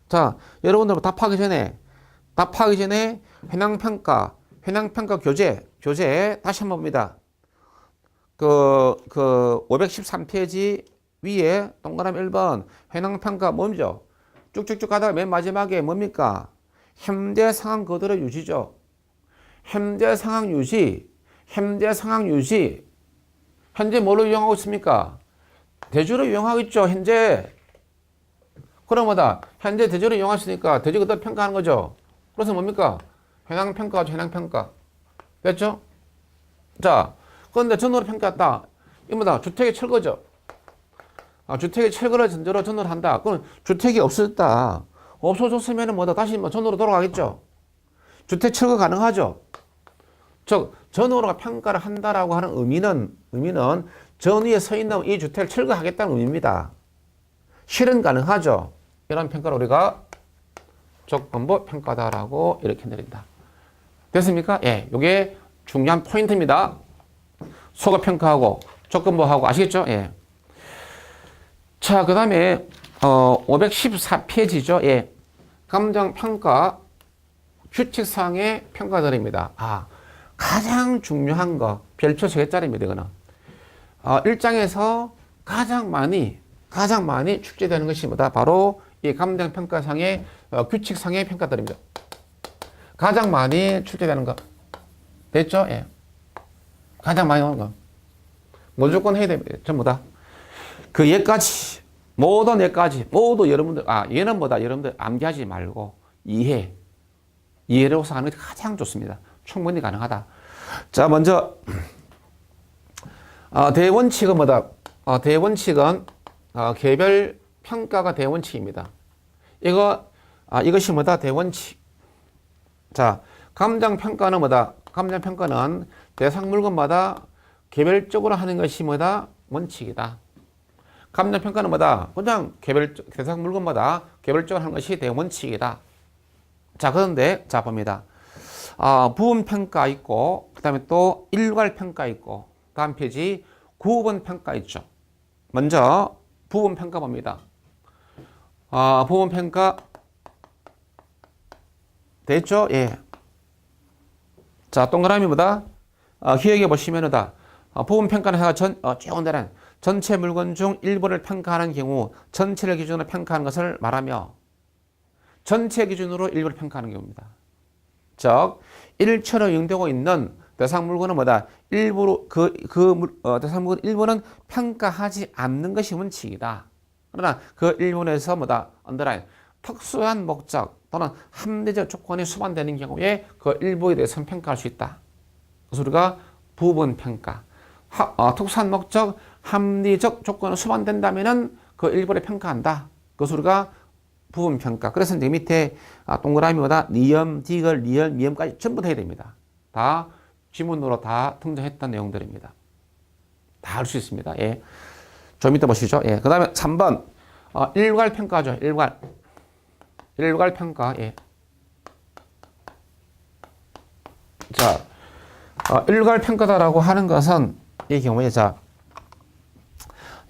자, 여러분들 답하기 전에 해당평가 교재, 다시 한번 봅니다. 513페이지 위에 동그라미 1번, 해당평가 뭐죠? 쭉쭉쭉 가다가 맨 마지막에 뭡니까? 현재 상황 그대로 유지죠. 현재 상황 유지. 현재 뭘로 이용하고 있습니까? 대주로 이용하고 있죠, 현재. 그럼 뭐다? 현재 대주로 이용하시니까 대주 그대로 평가하는 거죠. 그래서 뭡니까? 해당평가죠, 해당평가. 됐죠? 자, 그런데 전으로 평가했다. 이거 뭐다? 주택의 철거죠. 주택의 철거를 전제로 전으로 한다. 그럼 주택이 없어졌다. 없어졌으면 뭐다? 다시 뭐 전으로 돌아가겠죠. 주택 철거 가능하죠. 즉, 전으로 평가를 한다라고 하는 의미는 전 위에 서 있는 이 주택을 철거하겠다는 의미입니다. 실현 가능하죠. 이런 평가를 우리가 조건부 평가다라고 이렇게 내린다. 됐습니까? 예, 이게 중요한 포인트입니다. 소급 평가하고 조건부하고 아시겠죠? 예. 자, 그 다음에 514페이지죠. 예. 감정평가 규칙상의 평가들입니다. 가장 중요한 거 별표 3개짜리입니다. 이거는 1장에서 가장 많이 축제되는 것이 뭐다? 바로 이 감정평가상의 규칙상의 평가들입니다. 가장 많이 출제되는 거 됐죠? 예. 가장 많이 오는 거 무조건 해야 됩니다. 전부 다. 그 예까지, 모든 예까지, 모두 여러분들, 얘는 뭐다. 여러분들 암기하지 말고 이해로서 하는 게 가장 좋습니다. 충분히 가능하다. 자, 먼저, 대원칙은 뭐다. 대원칙은, 개별 평가가 대원칙입니다. 이것이 뭐다. 대원칙. 자, 감정평가는 뭐다. 감정평가는 대상 물건마다 개별적으로 하는 것이 뭐다? 원칙이다. 감정평가는 뭐다? 그냥 대상 물건마다 개별적으로 하는 것이 대원칙이다. 자, 그런데, 자, 봅니다. 부분평가 있고, 그 다음에 또 일괄평가 있고, 다음 페이지 구분평가 있죠. 먼저, 부분평가 봅니다. 부분평가, 됐죠? 예. 자, 동그라미 뭐다? 기억해 보시면 부분평가는 해가 쭉 전체 물건 중 일부를 평가하는 경우 전체를 기준으로 평가하는 것을 말하며 전체 기준으로 일부를 평가하는 경우입니다. 즉, 일처로 이용되고 있는 대상 물건은 뭐다? 대상 물건 일부는 평가하지 않는 것이 원칙이다. 그러나 그 일부에서 뭐다? 언더라인. 특수한 목적 또는 합리적 조건이 수반되는 경우에 그 일부에 대해서는 평가할 수 있다. 그래서 우리가 부분평가. 특수한 목적, 합리적 조건이 수반된다면은 그 일부를 평가한다. 그래서 우리가 부분평가. 그래서 이제 밑에 동그라미보다 니엄, 디귿, 리얼, 미엄까지 전부 다 해야 됩니다. 다 지문으로 다 등장했던 내용들입니다. 다 할 수 있습니다. 예. 좀 이따 보시죠. 예. 그 다음에 3번. 일괄평가죠. 일괄평가. 예. 자, 일괄평가다라고 하는 것은 이 경우에 자,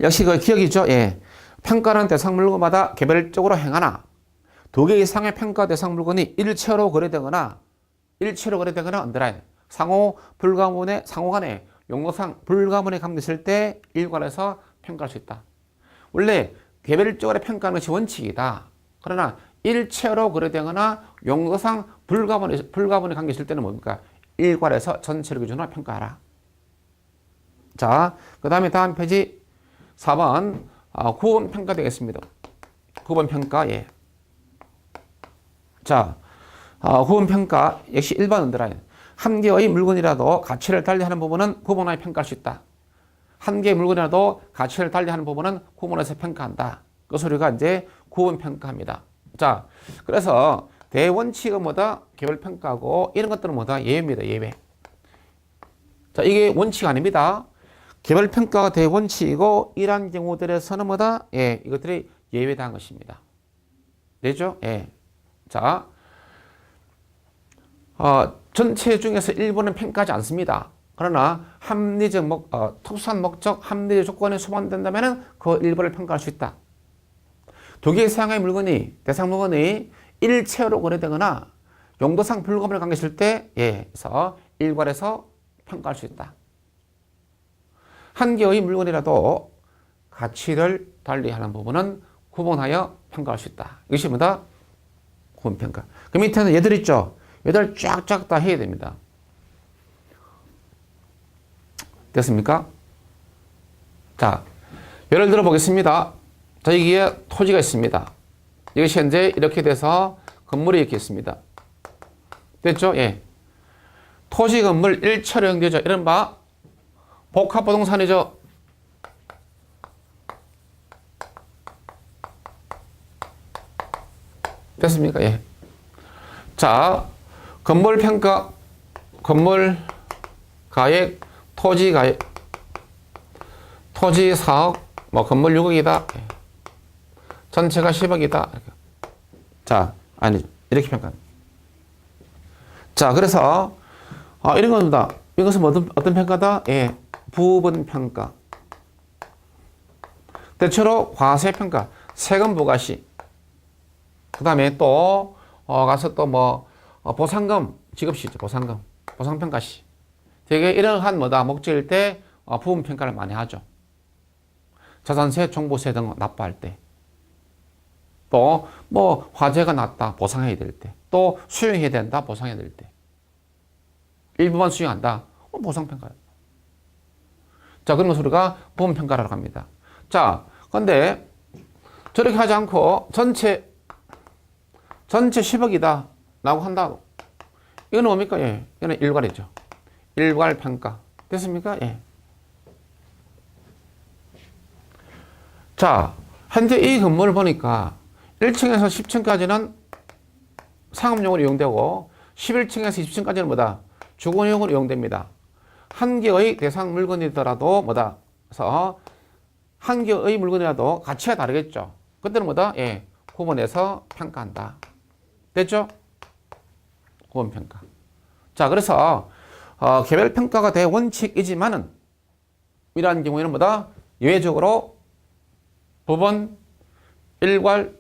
역시 그 기억이죠. 예. 평가는 대상 물건마다 개별적으로 행하나 두 개 이상의 평가 대상 물건이 일체로 거래되거나 언더라인 상호 간에 용어상 불가문에 감겼을 때 일괄해서 평가할 수 있다. 원래 개별적으로 평가하는 것이 원칙이다. 그러나 일체로 거래되거나 용어상 불가문에 감겼을 때는 뭡니까? 일괄해서 전체를 기준으로 평가하라. 자, 그 다음에 다음 페이지 4번 구분평가 되겠습니다. 구분평가. 예. 자, 구분평가 역시 1번 언더라인. 한 개의 물건이라도 가치를 달리하는 부분은 구분하여 평가할 수 있다. 한 개의 물건이라도 가치를 달리하는 부분은 구분해서 평가한다. 그 소리가 이제 구분평가입니다. 자, 그래서 대원칙은 뭐다? 개별평가고 이런 것들은 뭐다? 예외입니다. 예외. 자, 이게 원칙 아닙니다. 개별평가가 대원칙이고 이러한 경우들에서는 뭐다? 예, 이것들이 예외다 것입니다. 되죠? 예. 자, 전체 중에서 일부는 평가하지 않습니다. 그러나 특수한 목적, 합리적 조건이 수반된다면 그 일부를 평가할 수 있다. 두 개 이상의 대상 물건이 일체로 거래되거나 용도상 불가분을 관계했을 때, 그래서 일괄해서 평가할 수 있다. 한 개의 물건이라도 가치를 달리하는 부분은 구분하여 평가할 수 있다. 이것이 뭐다? 구분평가. 그 밑에는 얘들 있죠? 얘들 쫙쫙 다 해야 됩니다. 됐습니까? 자, 예를 들어 보겠습니다. 자, 여기에 토지가 있습니다. 이것이 현재 이렇게 돼서 건물이 이렇게 있습니다. 됐죠? 예. 토지 건물 일체로 연결되죠. 이른바 복합부동산이죠. 됐습니까? 예. 자, 건물 평가, 건물 가액, 토지 가액, 토지 4억, 건물 6억이다. 전체가 10억이다. 자, 아니, 이렇게 평가합니다. 자, 그래서, 이런 겁니다. 이것은 어떤 평가다? 예, 부분평가. 대체로 과세평가, 세금 부과시. 그 다음에 또, 가서 또 보상금, 지급시죠. 보상평가시. 되게 이러한 목적일 때, 부분평가를 많이 하죠. 자산세, 종부세 등 납부할 때. 또, 화재가 났다, 보상해야 될 때. 또, 수용해야 된다, 보상해야 될 때. 일부만 수용한다, 보상평가예요. 자, 그런 것을 우리가 부분평가라고 합니다. 자, 근데 저렇게 하지 않고 전체 10억이다 라고 한다. 이거는 뭡니까? 예. 이거는 일괄이죠. 일괄평가. 됐습니까? 예. 자, 현재 이 건물을 보니까 1층에서 10층까지는 상업용으로 이용되고 11층에서 20층까지는 뭐다? 주거용으로 이용됩니다. 한 개의 대상 물건이더라도 뭐다? 그래서 한 개의 물건이라도 가치가 다르겠죠. 그때는 뭐다? 예, 구분해서 평가한다. 됐죠? 구분평가. 자, 그래서 개별 평가가 대원칙이지만은 이러한 경우에는 뭐다? 예외적으로 부분, 일괄,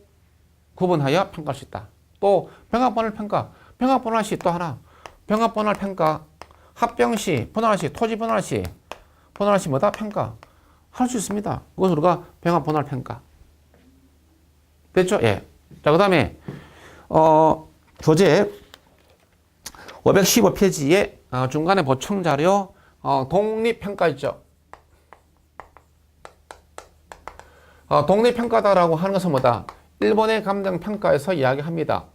구분하여 평가할 수 있다. 또 병합본을 평가, 병합본할 시 또 하나, 병합본할 평가, 합병시, 분할할 시, 토지 분할할 시, 분할할 시 뭐다? 평가 할 수 있습니다. 그것을 우리가 병합본할 평가. 됐죠? 예. 자, 그 다음에 교재 515페이지에 중간에 보충 자료 독립평가 있죠. 독립평가다라고 하는 것은 뭐다? 일본의 감정평가에서 이야기합니다.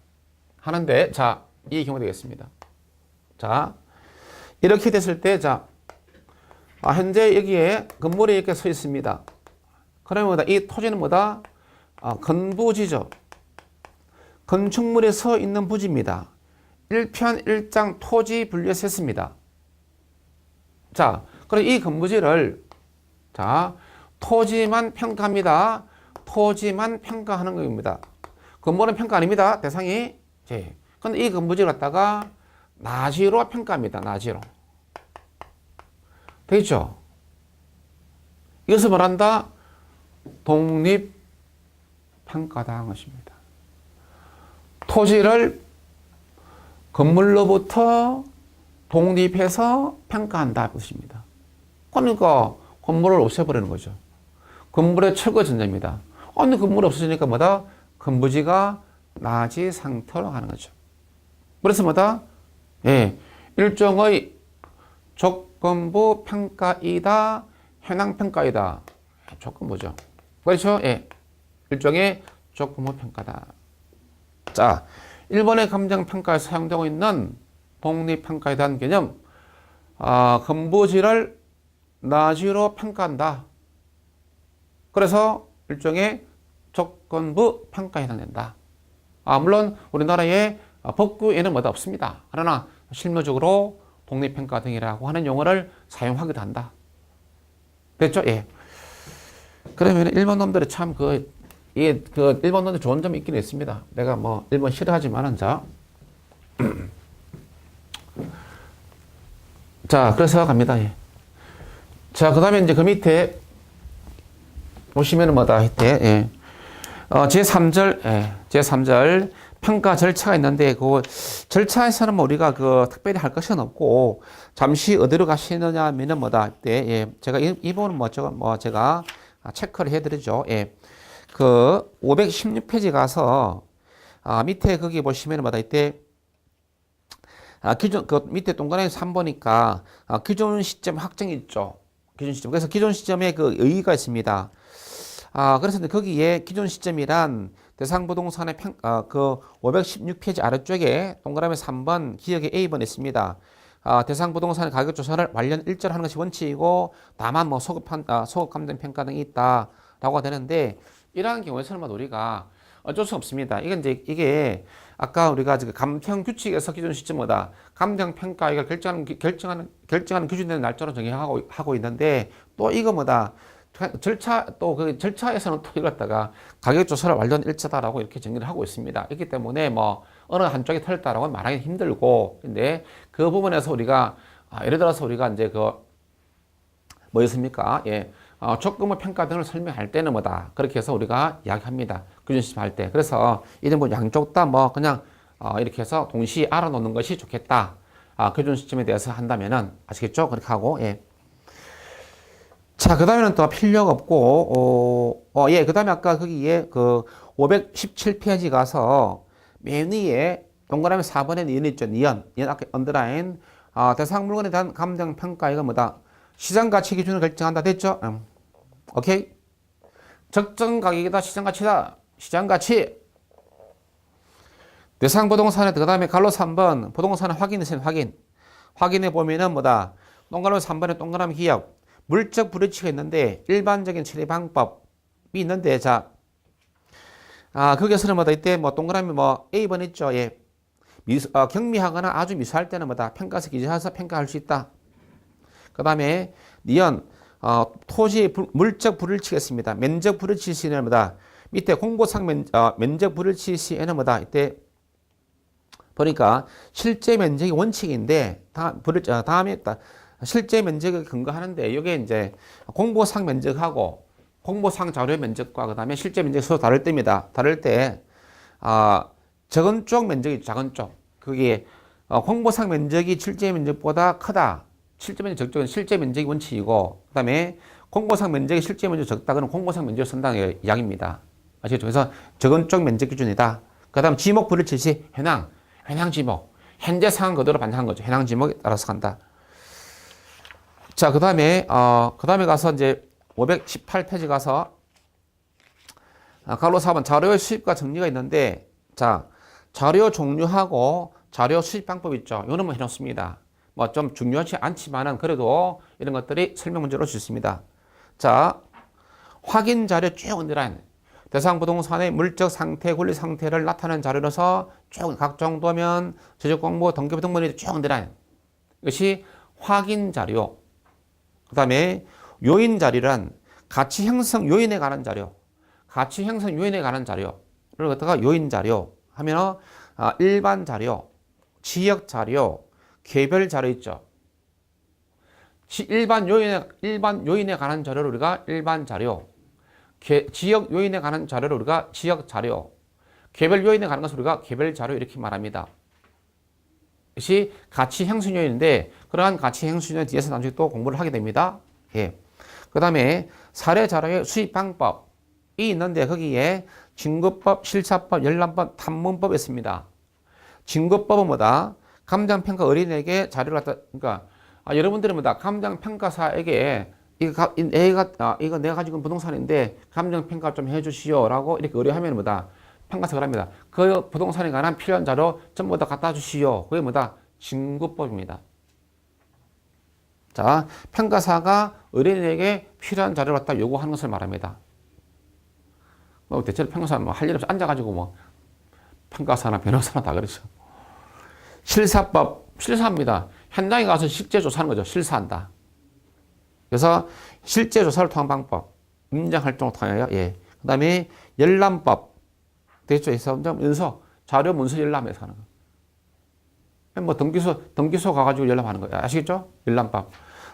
하는데, 자, 이 경우 되겠습니다. 자, 이렇게 됐을 때, 자, 현재 여기에 건물이 이렇게 서 있습니다. 그러면 뭐다? 이 토지는 뭐다? 건부지죠. 건축물에 서 있는 부지입니다. 1편 1장 토지 분류해서 했습니다. 자, 그럼 이 건부지를, 자, 토지만 평가합니다. 토지만 평가하는 겁니다. 건물은 평가 아닙니다. 대상이. 근데 이 건부지를 갖다가 나지로 평가합니다. 나지로. 되겠죠? 이것을 말한다? 독립평가다 한 것입니다. 토지를 건물로부터 독립해서 평가한다 것입니다. 그러니까 건물을 없애버리는 거죠. 건물의 철거 전제입니다. 근데 건물이 없어지니까 뭐다? 건부지가 나지 상태로 가는 거죠. 그래서 뭐다? 예, 일종의 조건부 평가이다, 현황 평가이다. 조건부죠. 그렇죠? 예, 일종의 조건부 평가다. 자, 일본의 감정평가에 사용되고 있는 독립평가에 대한 개념, 건부지를 나지로 평가한다. 그래서 일종의 조건부 평가에 해당된다. 물론 우리나라의 법규에는 뭐다 없습니다. 그러나 실무적으로 독립평가 등이라고 하는 용어를 사용하기도 한다. 됐죠? 예. 그러면 일본 놈들이 참 일본 놈들 좋은 점이 있긴 있습니다. 내가 뭐 일본 싫어하지만은 자, 그래서 갑니다. 예. 자, 그 다음에 이제 그 밑에 보시면은 뭐다 했대. 예. 제3절, 예. 제3절 평가 절차가 있는데 그 절차에서는 뭐 우리가 특별히 할 것은 없고 잠시 어디로 가시느냐면은 뭐다 했대. 예. 제가 이 부분은 제가 체크를 해드리죠. 예. 516페이지 가서 밑에 거기 보시면은 뭐다 했대. 기존 밑에 동그라미 3보니까 기존 시점 확정이 있죠. 기존 시점. 그래서 기존 시점에 의의가 있습니다. 그래서 거기에 기존 시점이란 대상 부동산의 516페이지 아래쪽에 동그라미 3번 기역에 A번 있습니다. 대상 부동산의 가격 조사를 완전 일절 하는 것이 원칙이고 다만 뭐 소급 감정 평가 등이 있다라고 되는데 이러한 경우에서는 우리가 어쩔 수 없습니다. 이게 아까 우리가 감평 규칙에서 기존 시점보다 감정 평가가 결정하는 기준되는 날짜로 정의하고 있는데 또 이거 절차에서는 또 이걸 갖다가 가격 조사를 완전 일치다라고 이렇게 정리를 하고 있습니다. 그렇기 때문에 어느 한쪽이 틀렸다라고 말하기 힘들고, 근데 그 부분에서 우리가, 예를 들어서 우리가 이제 뭐였습니까? 예. 조건부 평가 등을 설명할 때는 뭐다. 그렇게 해서 우리가 이야기합니다. 기준 시점 할 때. 그래서 이런 양쪽 다 그냥, 이렇게 해서 동시에 알아놓는 것이 좋겠다. 기준 시점에 대해서 한다면은, 아시겠죠? 그렇게 하고, 예. 자, 그 다음에는 또 필요가 없고, 그 다음에 아까 거기에 517페이지 가서 맨 위에 동그라미 4번에 니은 있죠. 니은 아까 언더라인. 대상 물건에 대한 감정 평가, 이거 뭐다? 시장 가치 기준을 결정한다. 됐죠? 오케이. 적정 가격이다. 시장 가치다. 시장 가치. 대상 부동산에 그 다음에 갈로 3번 부동산을 확인해서 확인. 확인해 보면은 뭐다? 동그라미 3번에 동그라미 기억. 물적 불이치가 있는데 일반적인 처리 방법이 있는데 자, 거기서는 뭐다? 이때 뭐 동그라미 뭐 A번 있죠. 예. 경미하거나 아주 미수할 때는 뭐다? 평가서 기재해서 평가할 수 있다. 그 다음에 니은 토지 물적 불일치가 있습니다. 면적 불일치 시에는 뭐다? 밑에 공보상 면적 불일치 시에는 뭐다? 이때 보니까 실제 면적이 원칙인데 다음에 있다. 실제 면적을 근거하는데 이게 이제 공보상 면적하고 공보상 자료 면적과 그 다음에 실제 면적이 서로 다를 때입니다. 다를 때 적은 쪽 면적이 작은 쪽 그게 공보상 면적이 실제 면적보다 크다. 실제 면적 적정은 실제 면적이 원칙이고 그 다음에 공보상 면적이 실제 면적 적다. 그러면 공보상 면적을 쓴다는 이야기입니다. 아시겠죠? 그래서 적은 쪽 면적 기준이다. 그 다음 지목 불일치 시 현황 지목 현재 상황 그대로 반영한 거죠. 현황 지목에 따라서 간다. 자, 그 다음에 가서 이제 518페이지 가서 갈로 4번 자료의 수입과 정리가 있는데 자, 자료 종류하고 자료 수입 방법 있죠. 이거는 뭐 해놓습니다. 뭐 좀 중요하지 않지만은 그래도 이런 것들이 설명 문제로 주습니다. 자, 확인 자료 쭉 언더라인. 대상 부동산의 물적 상태, 권리 상태를 나타내는 자료로서 쭉 각종 도면, 제적 공모, 등급 등본이 쭉 언더라인. 이것이 확인 자료. 그 다음에 요인 자료란 가치 형성 요인에 관한 자료. 가치 형성 요인에 관한 자료를 갖다가 요인 자료 하면 일반 자료, 지역 자료, 개별 자료 있죠. 일반 요인에 관한 자료를 우리가 일반 자료, 지역 요인에 관한 자료를 우리가 지역 자료, 개별 요인에 관한 것을 우리가 개별 자료 이렇게 말합니다. 이것이 가치 형성 요인인데 그러한 가치 형성 요인 뒤에서 나중에 또 공부를 하게 됩니다. 예. 그 다음에 사례 자료의 수입 방법이 있는데 거기에 징구법, 실사법, 열람법, 탐문법이 있습니다. 징구법은 뭐다? 감정평가 어린이에게 자료를 갖다, 그러니까, 여러분들은 뭐다? 감정평가사에게, 이거 내가 가지고 있는 부동산인데, 감정평가 좀 해주시오. 라고 이렇게 의뢰하면 뭐다? 평가서를 합니다. 그 부동산에 관한 필요한 자료 전부 다 갖다 주시오. 그게 뭐다? 징구법입니다. 자, 평가사가 어린이에게 필요한 자료를 갖다 요구하는 것을 말합니다. 뭐, 대체로 평가사는 뭐 할 일 없이 앉아가지고 뭐, 평가사나 변호사나 다 그러죠. 실사법, 실사합니다. 현장에 가서 실제 조사하는 거죠. 실사한다. 그래서 실제 조사를 통한 방법, 임장활동을 통하여, 예. 그 다음에 열람법, 되겠죠. 그래서 자료 문서 열람해서 하는 거. 뭐 등기소 가가지고 열람하는 거예요. 아시겠죠? 열람법.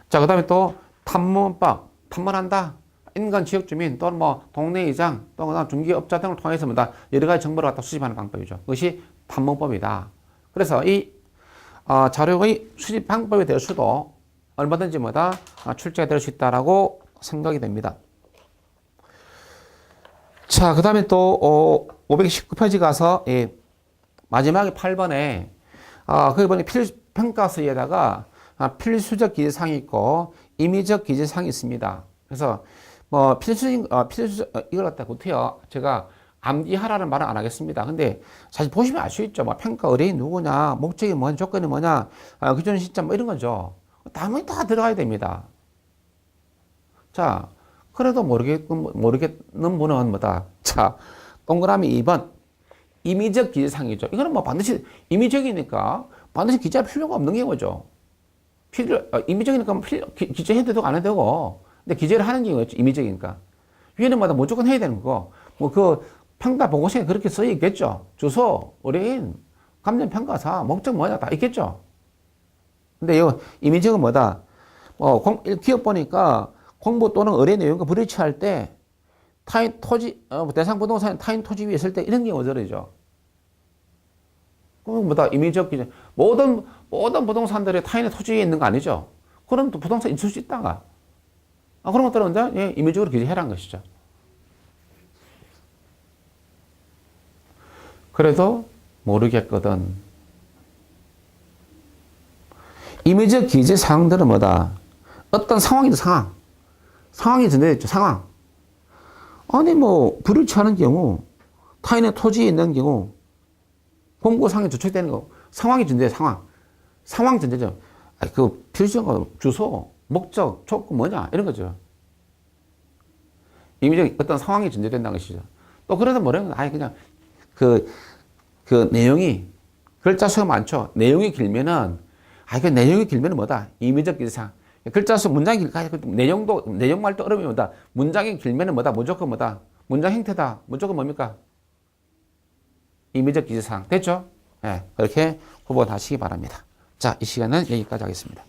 자, 그 다음에 또 탐문법, 탐문한다. 인근 지역 주민 또는 뭐 동네 이장 또 그다음 중개업자 등을 통해서 뭐다 여러 가지 정보를 갖다 수집하는 방법이죠. 그것이 탐문법이다. 그래서 이 자료의 수집 방법에 대해서도 얼마든지 뭐다 출제가 될 수 있다라고 생각이 됩니다. 자, 그 다음에 또 519페이지 가서 예, 마지막에 8번에 거기 보니 평가서에다가 필수적 기재사항이 있고 임의적 기재사항이 있습니다. 그래서 뭐 이걸 갖다 못해요. 제가 암기하라는 말은 안 하겠습니다. 근데 사실 보시면 알 수 있죠. 뭐 평가 의뢰인 누구냐, 목적이 뭐냐, 조건이 뭐냐, 기준 시점 뭐 이런 거죠. 당연히 다 들어가야 됩니다. 자, 그래도 모르겠는 분은 뭐다. 자, 동그라미 2번. 임의적 기재사항이죠. 이거는 뭐 반드시 임의적이니까 반드시 기재할 필요가 없는 경우죠. 임의적이니까 기재해도 되고 안 해도 되고. 근데 기재를 하는 경우가 임의적이니까. 위에는 마다 무조건 해야 되는 거고. 뭐 그 평가 보고서에 그렇게 써 있겠죠. 주소, 의뢰인, 감정평가사, 목적 뭐냐 다 있겠죠. 근데 이 임의적은 뭐다? 기업 보니까 공부 또는 의뢰 내용과 불일치할 때 타인 토지, 대상 부동산 타인 토지 위에 있을 때 이런 경우 저러죠. 그럼 뭐다? 임의적 기재. 모든 부동산들이 타인의 토지 위에 있는 거 아니죠. 그럼 또 부동산 있을 수 있다가. 그런 것들은 이제 예, 임의적으로 기재해라는 것이죠. 그래도 모르겠거든. 임의적 기재 사항들은 뭐다? 어떤 상황이든 상황. 상황이 전제됐죠, 상황. 아니, 뭐, 불일치하는 경우, 타인의 토지에 있는 경우, 공고상에 저촉되는 거, 상황이 전제돼, 상황. 상황 전제죠. 그 필수적인 주소, 목적, 조건 뭐냐, 이런 거죠. 임의적 어떤 상황이 전제된다는 것이죠. 또 그러다 뭐라는 건, 그냥 그 내용이, 글자 수가 많죠. 내용이 길면은, 그 내용이 길면은 뭐다? 임의적 기재상. 글자 수, 문장이 길까? 내용도, 내용 말도 어려우면 뭐다? 문장이 길면은 뭐다? 무조건 뭐다? 문장 형태다. 무조건 뭡니까? 임의적 기재상. 됐죠? 네, 그렇게 구분하시기 바랍니다. 자, 이 시간은 여기까지 하겠습니다.